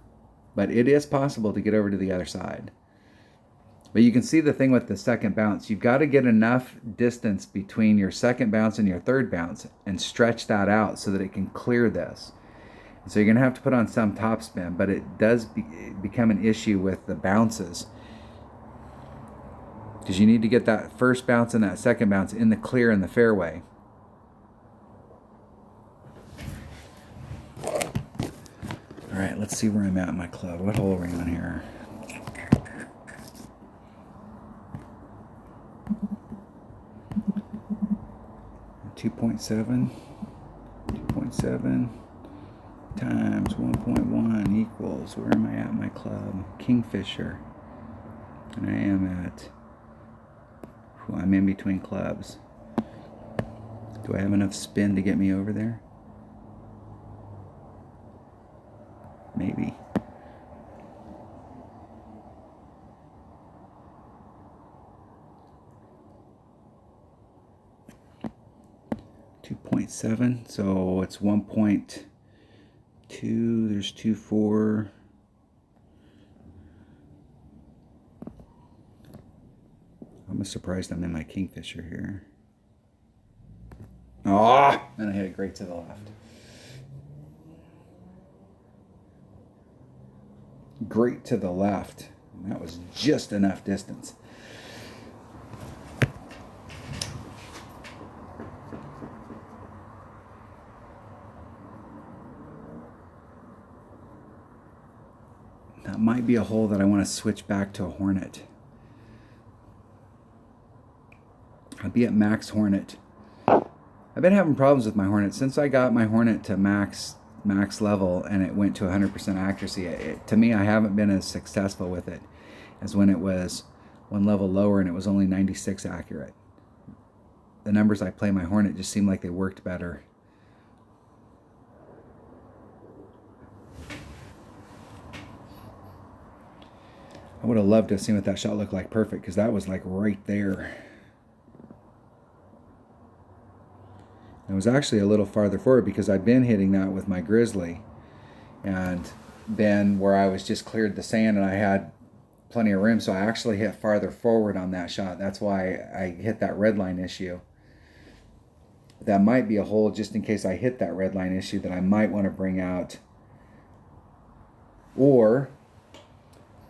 But it is possible to get over to the other side. But you can see the thing with the second bounce. You've got to get enough distance between your second bounce and your third bounce and stretch that out so that it can clear this. So you're going to have to put on some topspin, but it does become an issue with the bounces. Because you need to get that first bounce and that second bounce in the clear in the fairway. All right, let's see where I'm at in my club. What hole are we on here? .7 times 1.1 equals, where am I at in my club? Kingfisher. And I am at, I'm in between clubs. Do I have enough spin to get me over there? Maybe. .7, so it's 1.2. There's 2.4. I'm surprised I'm in my Kingfisher here. Oh, and I hit it great to the left. Great to the left. And that was just enough distance. That might be a hole that I want to switch back to a Hornet. I'll be at max Hornet. I've been having problems with my Hornet since I got my Hornet to max level and it went to 100% accuracy. To me, I haven't been as successful with it as when it was one level lower and it was only 96 accurate. The numbers I play my Hornet just seemed like they worked better. I would have loved to have seen what that shot looked like perfect, because that was like right there. It was actually a little farther forward because I'd been hitting that with my Grizzly, and then where I was just cleared the sand and I had plenty of room, so I actually hit farther forward on that shot. That's why I hit that red line issue. That might be a hole, just in case I hit that red line issue, that I might want to bring out. Or,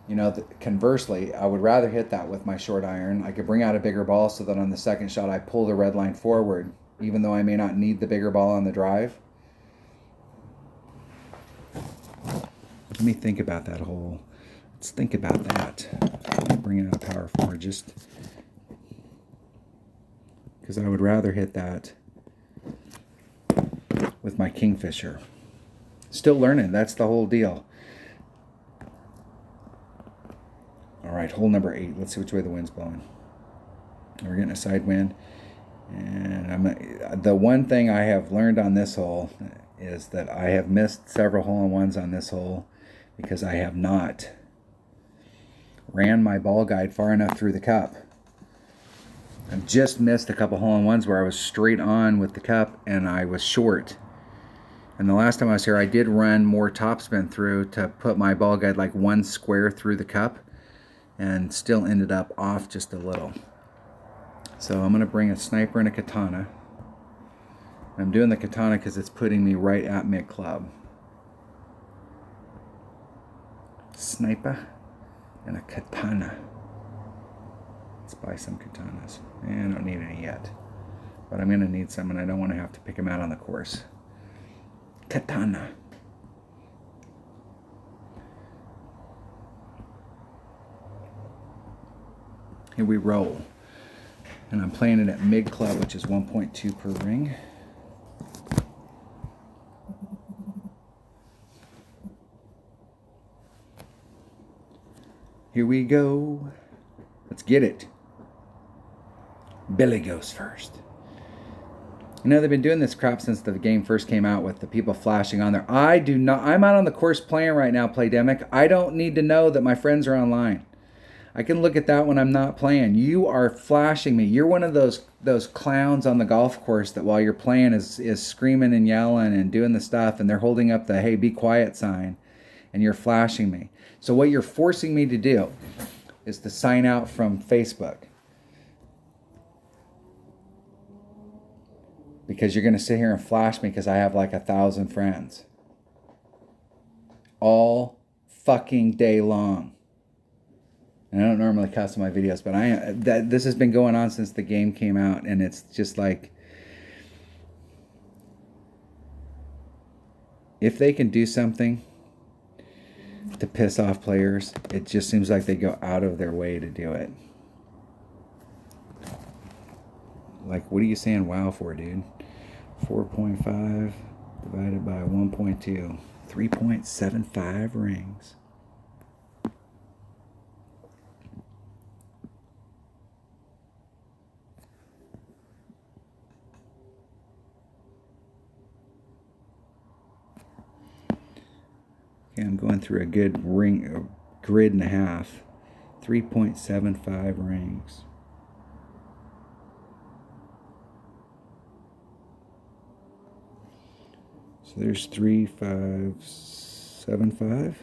you know, conversely, I would rather hit that with my short iron. I could bring out a bigger ball so that on the second shot I pull the red line forward, even though I may not need the bigger ball on the drive. Let me think about that hole. Let's think about that. Let me bring out a power forward, just because I would rather hit that with my Kingfisher. Still learning, that's the whole deal. All right, hole number 8. Let's see which way the wind's blowing. We're getting a side wind. And the one thing I have learned on this hole is that I have missed several hole-in-ones on this hole because I have not ran my ball guide far enough through the cup. I've just missed a couple hole-in-ones where I was straight on with the cup and I was short. And the last time I was here, I did run more topspin through to put my ball guide like one square through the cup, and still ended up off just a little. So I'm going to bring a sniper and a katana. I'm doing the katana because it's putting me right at mid-club. Sniper and a katana. Let's buy some katanas. I don't need any yet, but I'm going to need some, and I don't want to have to pick them out on the course. Katana. Here we roll. And I'm playing it at mid-club, which is 1.2 per ring. Here we go. Let's get it. Billy goes first. You know, they've been doing this crap since the game first came out with the people flashing on there. I do not. I'm out on the course playing right now, Playdemic. I don't need to know that my friends are online. I can look at that when I'm not playing. You are flashing me. You're one of those clowns on the golf course that while you're playing is screaming and yelling and doing the stuff, and they're holding up the "Hey, be quiet" sign, and you're flashing me. So what you're forcing me to do is to sign out from Facebook, because you're going to sit here and flash me because I have like 1,000 friends all fucking day long. And I don't normally cuss in my videos, but this has been going on since the game came out, and it's just like, if they can do something to piss off players, it just seems like they go out of their way to do it. Like, what are you saying wow for, dude? 4.5 divided by 1.2. 3.75 rings. Okay, I'm going through a good grid and a half. 3.75 rings. So there's 3.575.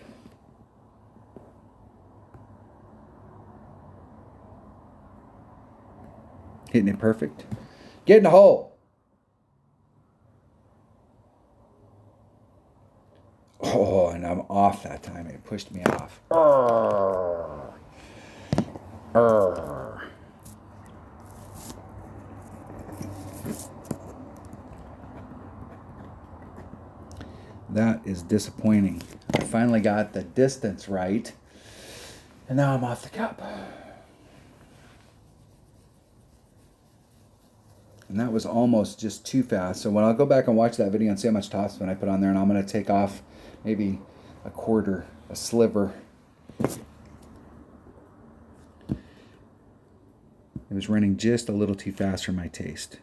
Hitting it perfect. Get in the hole. Oh, and I'm off that time. It pushed me off. Arr. Arr. That is disappointing. I finally got the distance right, and now I'm off the cup. And that was almost just too fast. So when I'll go back and watch that video and see how much topspin I put on there, and I'm going to take off maybe a quarter, a sliver. It was running just a little too fast for my taste.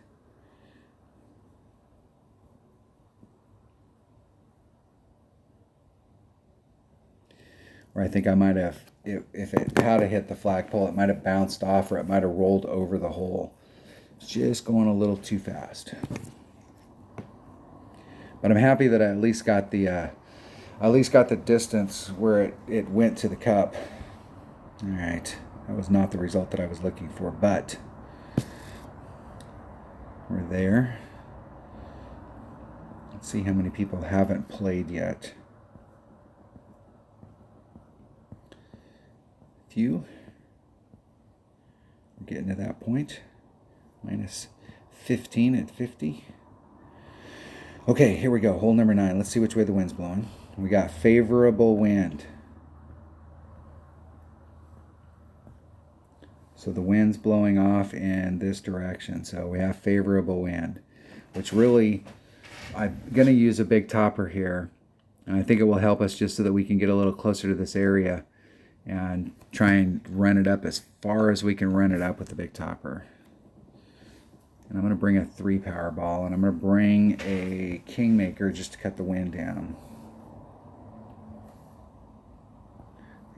Or I think I might have, if it had hit the flagpole, it might have bounced off, or it might have rolled over the hole. It's just going a little too fast. But I'm happy that I at least got the distance where it went to the cup. All right, that was not the result that I was looking for, but we're there. Let's see how many people haven't played yet. Few. We're getting to that point. Minus 15 at 50. Okay, here we go. Hole number 9. Let's see which way the wind's blowing. We got favorable wind. So the wind's blowing off in this direction. So we have favorable wind, which really, I'm going to use a big topper here. And I think it will help us just so that we can get a little closer to this area and try and run it up as far as we can run it up with the big topper. And I'm going to bring a 3 power ball, and I'm going to bring a Kingmaker just to cut the wind down.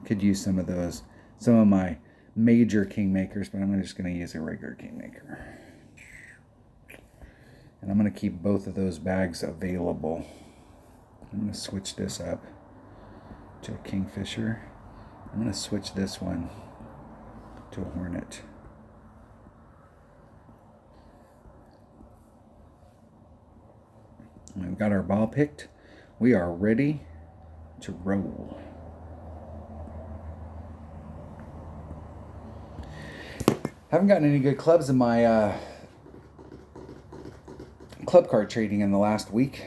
I could use some of those, some of my major Kingmakers, but I'm just going to use a regular Kingmaker. And I'm going to keep both of those bags available. I'm going to switch this up to a Kingfisher. I'm going to switch this one to a Hornet. We've got our ball picked. We are ready to roll. Haven't gotten any good clubs in my club card trading in the last week.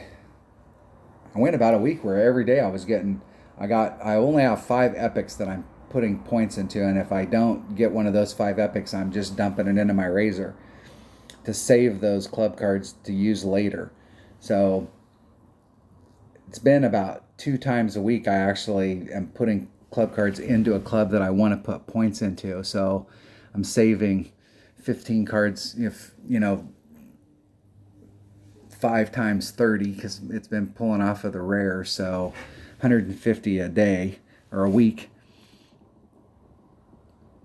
I went about a week where every day I was getting, I only have 5 epics that I'm putting points into, and if I don't get one of those 5 epics, I'm just dumping it into my razor to save those club cards to use later. So it's been about 2 times a week I actually am putting club cards into a club that I want to put points into. So I'm saving 15 cards, if 5 times 30, because it's been pulling off of the rare. So 150 a day or a week.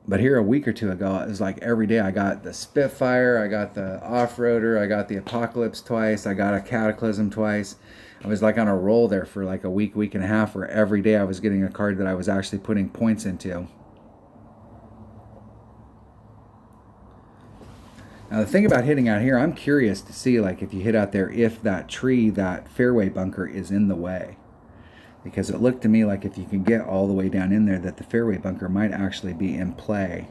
But here a week or two ago, it was like every day I got the Spitfire, I got the Off-Roader, I got the Apocalypse twice, I got a Cataclysm twice. I was like on a roll there for like a week, week and a half, where every day I was getting a card that I was actually putting points into. Now the thing about hitting out here, I'm curious to see, like, if you hit out there, if that tree, that fairway bunker is in the way. Because it looked to me like if you can get all the way down in there, that the fairway bunker might actually be in play.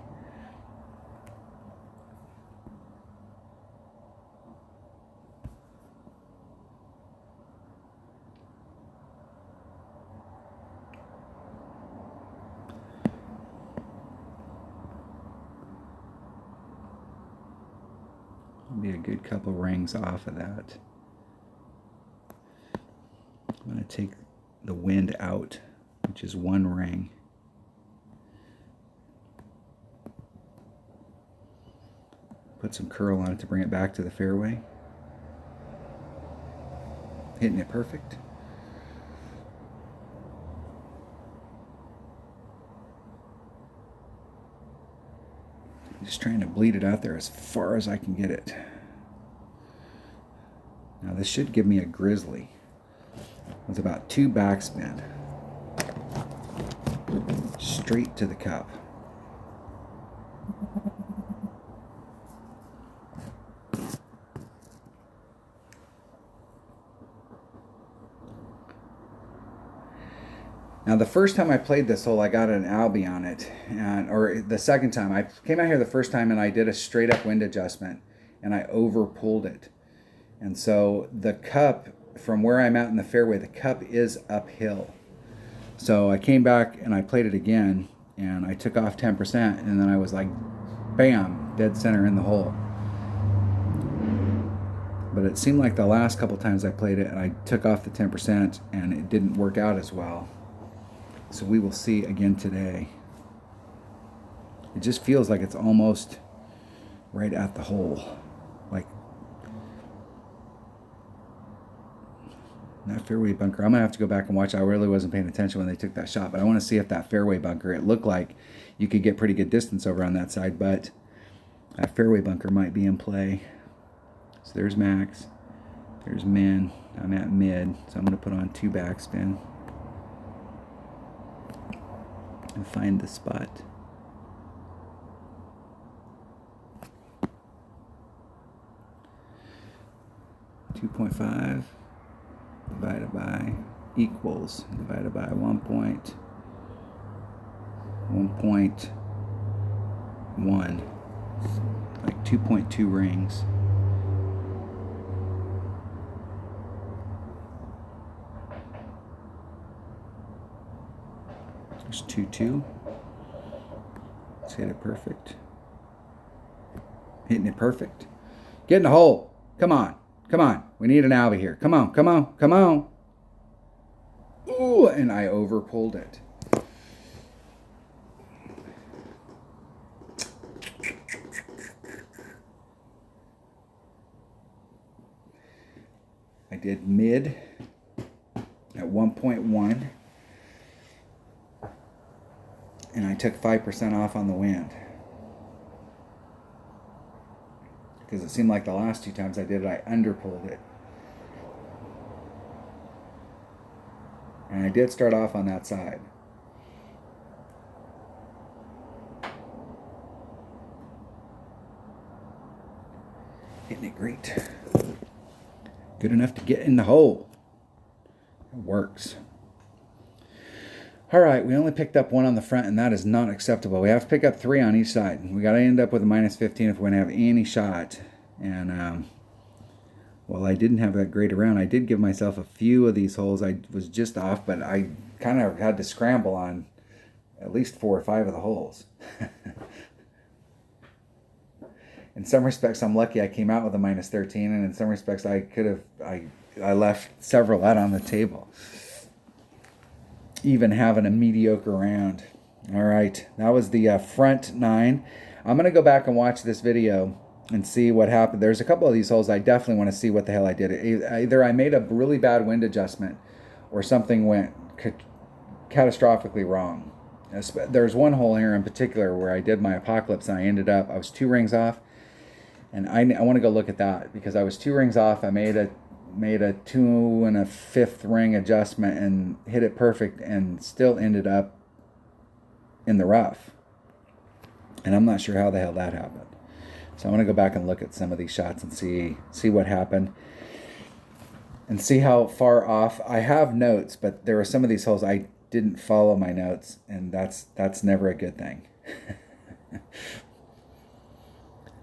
Be a good couple rings off of that. I'm going to take the wind out, which is 1 ring. Put some curl on it to bring it back to the fairway. Hitting it perfect. I'm just trying to bleed it out there as far as I can get it. Now this should give me a grizzly with about 2 backspin straight to the cup. the first time I played this hole, I got an Albie on it, or the second time. I came out here the first time and I did a straight up wind adjustment, and I over pulled it. And so the cup, from where I'm at in the fairway, the cup is uphill. So I came back and I played it again, and I took off 10%, and then I was like, bam, dead center in the hole. But it seemed like the last couple times I played it, and I took off the 10%, and it didn't work out as well. So we will see again today. It just feels like it's almost right at the hole. Like that fairway bunker. I'm going to have to go back and watch. I really wasn't paying attention when they took that shot, but I want to see if that fairway bunker, it looked like you could get pretty good distance over on that side, but that fairway bunker might be in play. So there's max. There's min. I'm at mid, so I'm going to put on 2 backspin and find the spot. .5 divided by equals divided by 1.1, like 2.2 rings. There's 2-2. Let's hit it perfect. Hitting it perfect. Get in the hole. Come on. Come on. We need an Albie here. Come on. Come on. Come on. Ooh, and I over pulled it. I did mid at 1.1. And I took 5% off on the wind. Because it seemed like the last 2 times I did it, I underpulled it. And I did start off on that side. Hitting it great. Good enough to get in the hole. It works. All right, we only picked up 1 on the front, and that is not acceptable. We have to pick up 3 on each side. We got to end up with a -15 if we're going to have any shot. And while I didn't have that great a round, I did give myself a few of these holes. I was just off, but I kind of had to scramble on at least 4 or 5 of the holes. In some respects, I'm lucky I came out with a -13, and in some respects, I left several out on the table. Even having a mediocre round. All right, that was the front 9. I'm going to go back and watch this video and see what happened. There's a couple of these holes I definitely want to see what the hell I did. Either I made a really bad wind adjustment or something went catastrophically wrong. There's one hole here in particular where I did my apocalypse and I was 2 rings off. And I want to go look at that because I was 2 rings off. I made a 2 1/5 ring adjustment and hit it perfect and still ended up in the rough. And I'm not sure how the hell that happened. So I want to go back and look at some of these shots and see what happened and see how far off. I have notes, but there were some of these holes I didn't follow my notes, and that's never a good thing.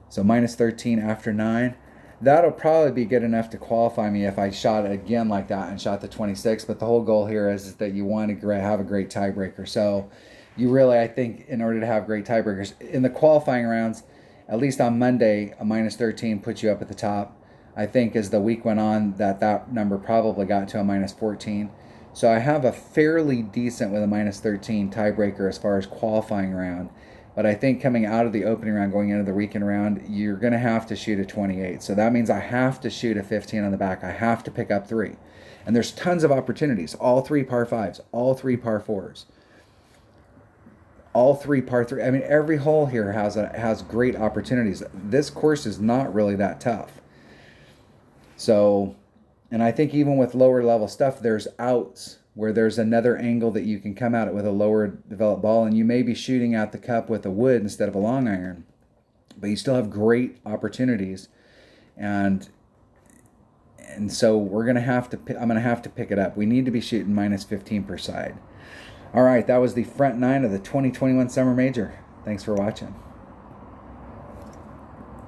So -13 after 9. That'll probably be good enough to qualify me if I shot it again like that and shot the 26. But the whole goal here is that you want to have a great tiebreaker. So you really, I think, in order to have great tiebreakers, in the qualifying rounds, at least on Monday, a -13 puts you up at the top. I think as the week went on, that number probably got to a -14. So I have a fairly decent with a -13 tiebreaker as far as qualifying round. But I think coming out of the opening round, going into the weekend round, you're going to have to shoot a 28. So that means I have to shoot a 15 on the back. I have to pick up 3. And there's tons of opportunities. All 3 par 5s, all 3 par 4s, all 3 par 3. I mean, every hole here has great opportunities. This course is not really that tough. So, and I think even with lower level stuff, there's outs where there's another angle that you can come at it with a lower developed ball, and you may be shooting at the cup with a wood instead of a long iron, but you still have great opportunities, and so I'm gonna have to pick it up. We need to be shooting -15 per side. All right, that was the front nine of the 2021 Summer Major. Thanks for watching.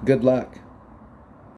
Good luck.